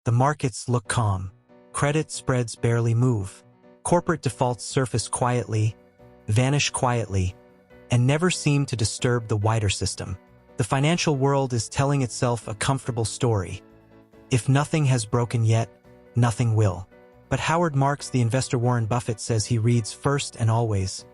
The markets look calm. Credit spreads barely move. Corporate defaults surface quietly, vanish quietly, and never seem to disturb the wider system. The financial world is telling itself a comfortable story. If nothing has broken yet, nothing will. But Howard Marks, the investor Warren Buffett, says he reads first and always.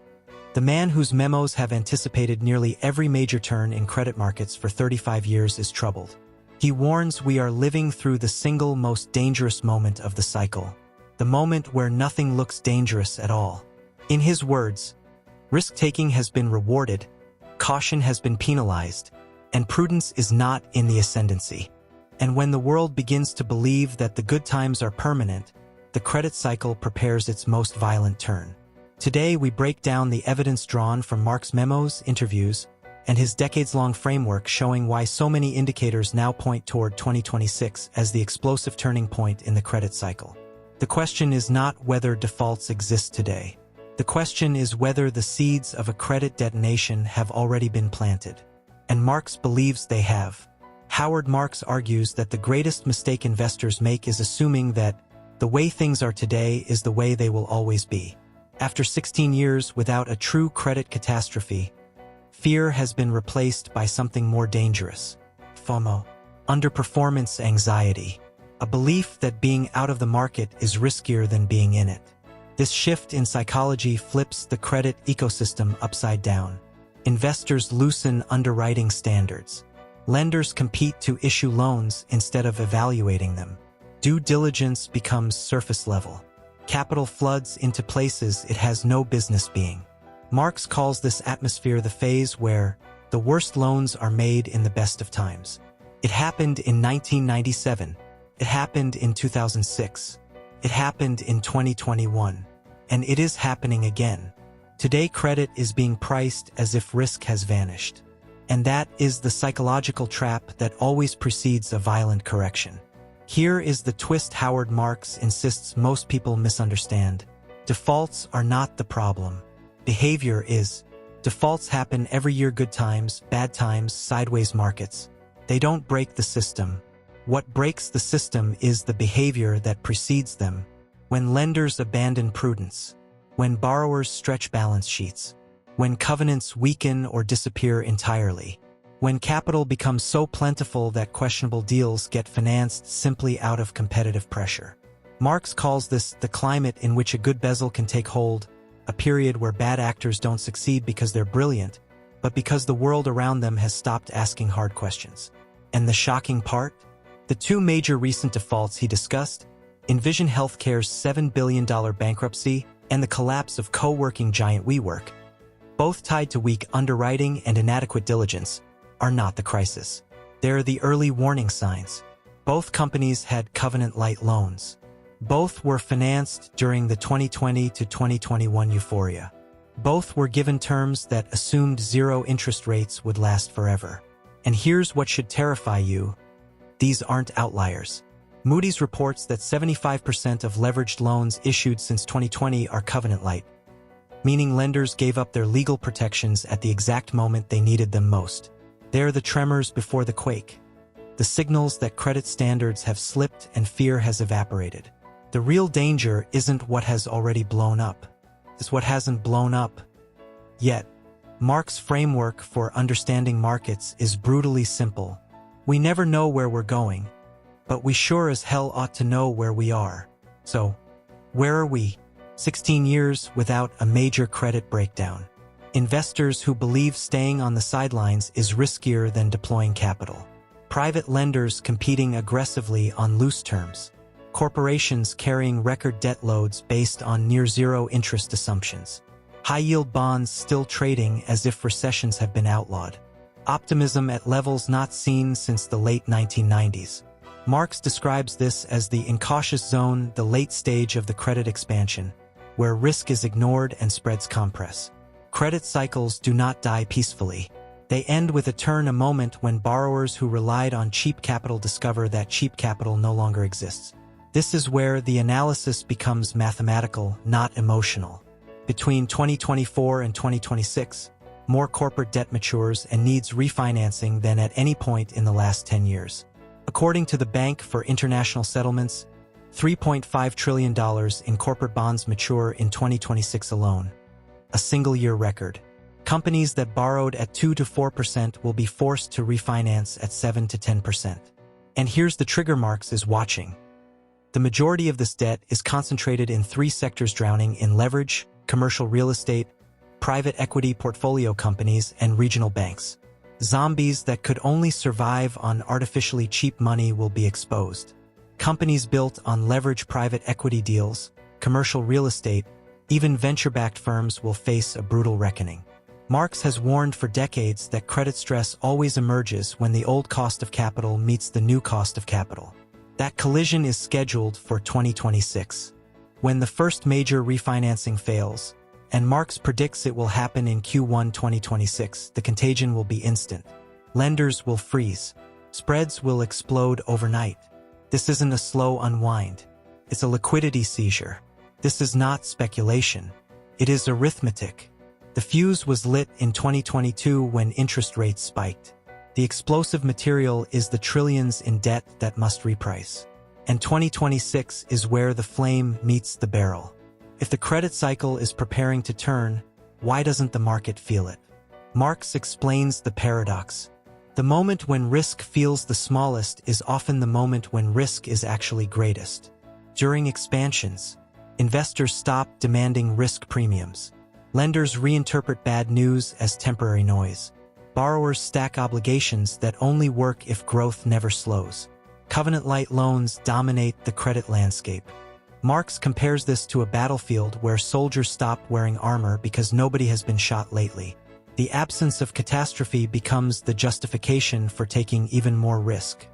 The man whose memos have anticipated nearly every major turn in credit markets for 35 years is troubled. He warns we are living through the single most dangerous moment of the cycle, the moment where nothing looks dangerous at all. In his words, risk-taking has been rewarded, caution has been penalized, and prudence is not in the ascendancy. And when the world begins to believe that the good times are permanent, the credit cycle prepares its most violent turn. Today, we break down the evidence drawn from Mark's memos, interviews, and his decades-long framework showing why so many indicators now point toward 2026 as the explosive turning point in the credit cycle. The question is not whether defaults exist today. The question is whether the seeds of a credit detonation have already been planted. And Marks believes they have. Howard Marks argues that the greatest mistake investors make is assuming that the way things are today is the way they will always be. After 16 years without a true credit catastrophe, fear has been replaced by something more dangerous. FOMO, underperformance anxiety, a belief that being out of the market is riskier than being in it. This shift in psychology flips the credit ecosystem upside down. Investors loosen underwriting standards. Lenders compete to issue loans instead of evaluating them. Due diligence becomes surface level. Capital floods into places it has no business being. Marks calls this atmosphere the phase where the worst loans are made in the best of times. It happened in 1997. It happened in 2006. It happened in 2021. And it is happening again. Today, credit is being priced as if risk has vanished. And that is the psychological trap that always precedes a violent correction. Here is the twist Howard Marks insists most people misunderstand. Defaults are not the problem. Behavior is. Defaults happen every year: good times, bad times, sideways markets. They don't break the system. What breaks the system is the behavior that precedes them. When lenders abandon prudence. When borrowers stretch balance sheets. When covenants weaken or disappear entirely. When capital becomes so plentiful that questionable deals get financed simply out of competitive pressure. Marks calls this the climate in which a good bezel can take hold, a period where bad actors don't succeed because they're brilliant, but because the world around them has stopped asking hard questions. And the shocking part? The two major recent defaults he discussed, Envision Healthcare's $7 billion bankruptcy and the collapse of co-working giant WeWork, both tied to weak underwriting and inadequate diligence, are not the crisis. They're the early warning signs. Both companies had covenant-lite loans. Both were financed during the 2020 to 2021 euphoria. Both were given terms that assumed zero interest rates would last forever. And here's what should terrify you. These aren't outliers. Moody's reports that 75% of leveraged loans issued since 2020 are covenant-lite, meaning lenders gave up their legal protections at the exact moment they needed them most. They're the tremors before the quake. The signals that credit standards have slipped and fear has evaporated. The real danger isn't what has already blown up. It's what hasn't blown up yet. Mark's framework for understanding markets is brutally simple. We never know where we're going, but we sure as hell ought to know where we are. So, where are we? 16 years without a major credit breakdown. Investors who believe staying on the sidelines is riskier than deploying capital. Private lenders competing aggressively on loose terms. Corporations carrying record debt loads based on near-zero interest assumptions. High-yield bonds still trading as if recessions have been outlawed. Optimism at levels not seen since the late 1990s. Marks describes this as the incautious zone, the late stage of the credit expansion, where risk is ignored and spreads compress. Credit cycles do not die peacefully. They end with a turn, a moment when borrowers who relied on cheap capital discover that cheap capital no longer exists. This is where the analysis becomes mathematical, not emotional. Between 2024 and 2026, more corporate debt matures and needs refinancing than at any point in the last 10 years. According to the Bank for International Settlements, $3.5 trillion in corporate bonds mature in 2026 alone, a single-year record. Companies that borrowed at 2 to 4% will be forced to refinance at 7 to 10%. And here's the trigger: Marx is watching. The majority of this debt is concentrated in three sectors, drowning in leverage: commercial real estate, private equity portfolio companies, and regional banks. Zombies that could only survive on artificially cheap money will be exposed. Companies built on leverage, private equity deals, commercial real estate, even venture-backed firms will face a brutal reckoning. Marx has warned for decades that credit stress always emerges when the old cost of capital meets the new cost of capital. That collision is scheduled for 2026. When the first major refinancing fails, and Marx predicts it will happen in Q1 2026, the contagion will be instant. Lenders will freeze. Spreads will explode overnight. This isn't a slow unwind. It's a liquidity seizure. This is not speculation. It is arithmetic. The fuse was lit in 2022 when interest rates spiked. The explosive material is the trillions in debt that must reprice. And 2026 is where the flame meets the barrel. If the credit cycle is preparing to turn, why doesn't the market feel it? Marx explains the paradox. The moment when risk feels the smallest is often the moment when risk is actually greatest. During expansions, investors stop demanding risk premiums. Lenders reinterpret bad news as temporary noise. Borrowers stack obligations that only work if growth never slows. Covenant-lite loans dominate the credit landscape. Marx compares this to a battlefield where soldiers stop wearing armor because nobody has been shot lately. The absence of catastrophe becomes the justification for taking even more risk.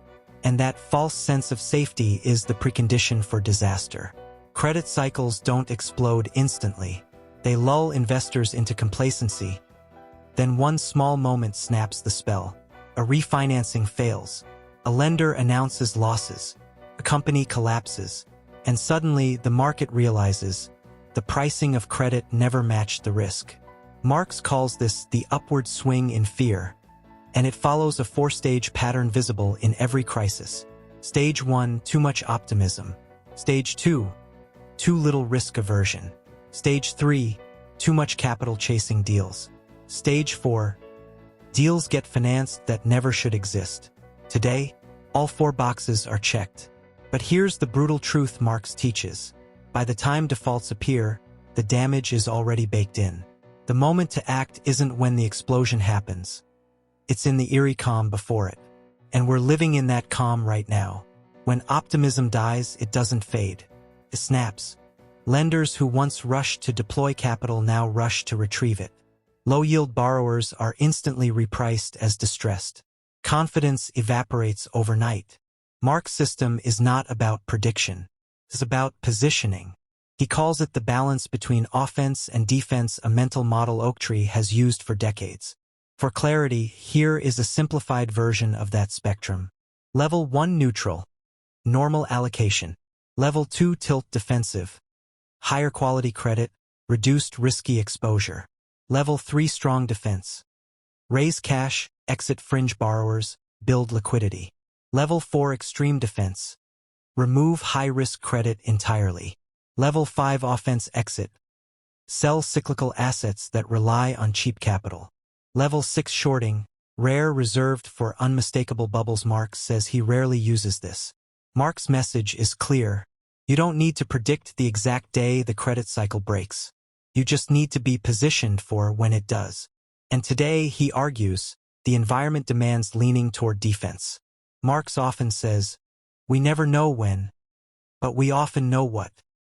And that false sense of safety is the precondition for disaster. Credit cycles don't explode instantly. They lull investors into complacency. Then one small moment snaps the spell. A refinancing fails. A lender announces losses. A company collapses. And suddenly the market realizes the pricing of credit never matched the risk. Marx calls this the upward swing in fear, and it follows a four-stage pattern visible in every crisis. Stage 1, too much optimism. Stage 2, too little risk aversion. Stage 3, too much capital chasing deals. Stage 4, deals get financed that never should exist. Today, all four boxes are checked. But here's the brutal truth Marx teaches. By the time defaults appear, the damage is already baked in. The moment to act isn't when the explosion happens. It's in the eerie calm before it. And we're living in that calm right now. When optimism dies, it doesn't fade. It snaps. Lenders who once rushed to deploy capital now rush to retrieve it. Low-yield borrowers are instantly repriced as distressed. Confidence evaporates overnight. Marx's system is not about prediction. It's about positioning. He calls it the balance between offense and defense, a mental model Oaktree has used for decades. For clarity, here is a simplified version of that spectrum. Level 1 neutral, normal allocation. Level 2 tilt defensive, higher quality credit, reduced risky exposure. Level 3 strong defense, raise cash, exit fringe borrowers, build liquidity. Level 4 extreme defense, remove high-risk credit entirely. Level 5 offense exit, sell cyclical assets that rely on cheap capital. Level 6 shorting, rare, reserved for unmistakable bubbles. Marx says he rarely uses this. Marx's message is clear. You don't need to predict the exact day the credit cycle breaks. You just need to be positioned for when it does. And today, he argues, the environment demands leaning toward defense. Marx often says, we never know when, but we often know what.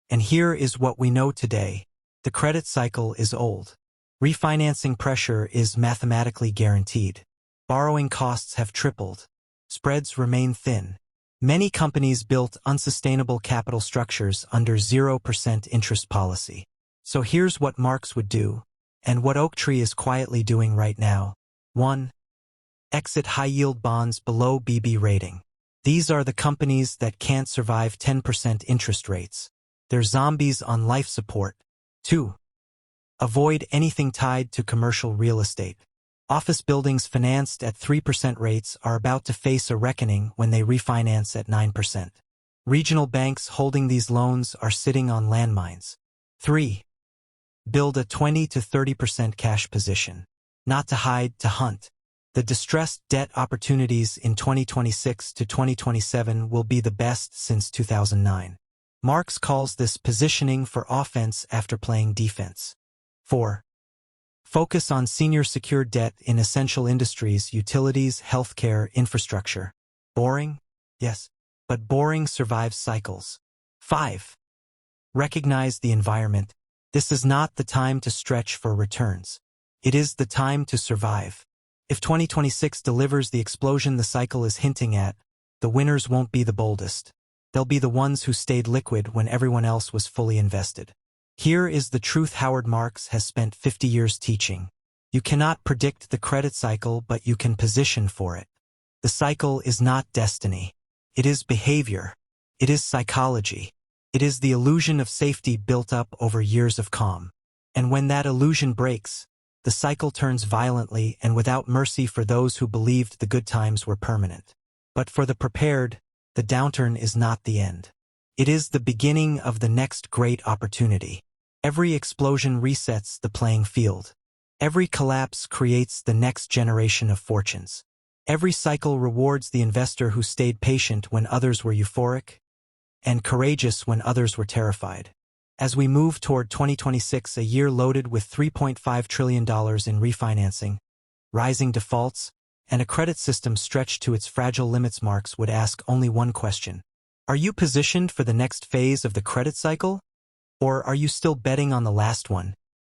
And here is what we know today. The credit cycle is old. Refinancing pressure is mathematically guaranteed. Borrowing costs have tripled. Spreads remain thin. Many companies built unsustainable capital structures under 0% interest policy. So here's what Marx would do, and what Oaktree is quietly doing right now. 1. Exit high-yield bonds below BB rating. These are the companies that can't survive 10% interest rates. They're zombies on life support. 2. Avoid anything tied to commercial real estate. Office buildings financed at 3% rates are about to face a reckoning when they refinance at 9%. Regional banks holding these loans are sitting on landmines. 3. Build a 20 to 30% cash position. Not to hide, to hunt. The distressed debt opportunities in 2026 to 2027 will be the best since 2009. Marx calls this positioning for offense after playing defense. 4. Focus on senior secured debt in essential industries, utilities, healthcare, infrastructure. Boring? Yes. But boring survives cycles. 5. Recognize the environment. This is not the time to stretch for returns. It is the time to survive. If 2026 delivers the explosion the cycle is hinting at, the winners won't be the boldest. They'll be the ones who stayed liquid when everyone else was fully invested. Here is the truth Howard Marks has spent 50 years teaching. You cannot predict the credit cycle, but you can position for it. The cycle is not destiny. It is behavior. It is psychology. It is the illusion of safety built up over years of calm. And when that illusion breaks, the cycle turns violently and without mercy for those who believed the good times were permanent. But for the prepared, the downturn is not the end. It is the beginning of the next great opportunity. Every explosion resets the playing field. Every collapse creates the next generation of fortunes. Every cycle rewards the investor who stayed patient when others were euphoric and courageous when others were terrified. As we move toward 2026, a year loaded with $3.5 trillion in refinancing, rising defaults, and a credit system stretched to its fragile limits, Marx would ask only one question. Are you positioned for the next phase of the credit cycle? Or are you still betting on the last one,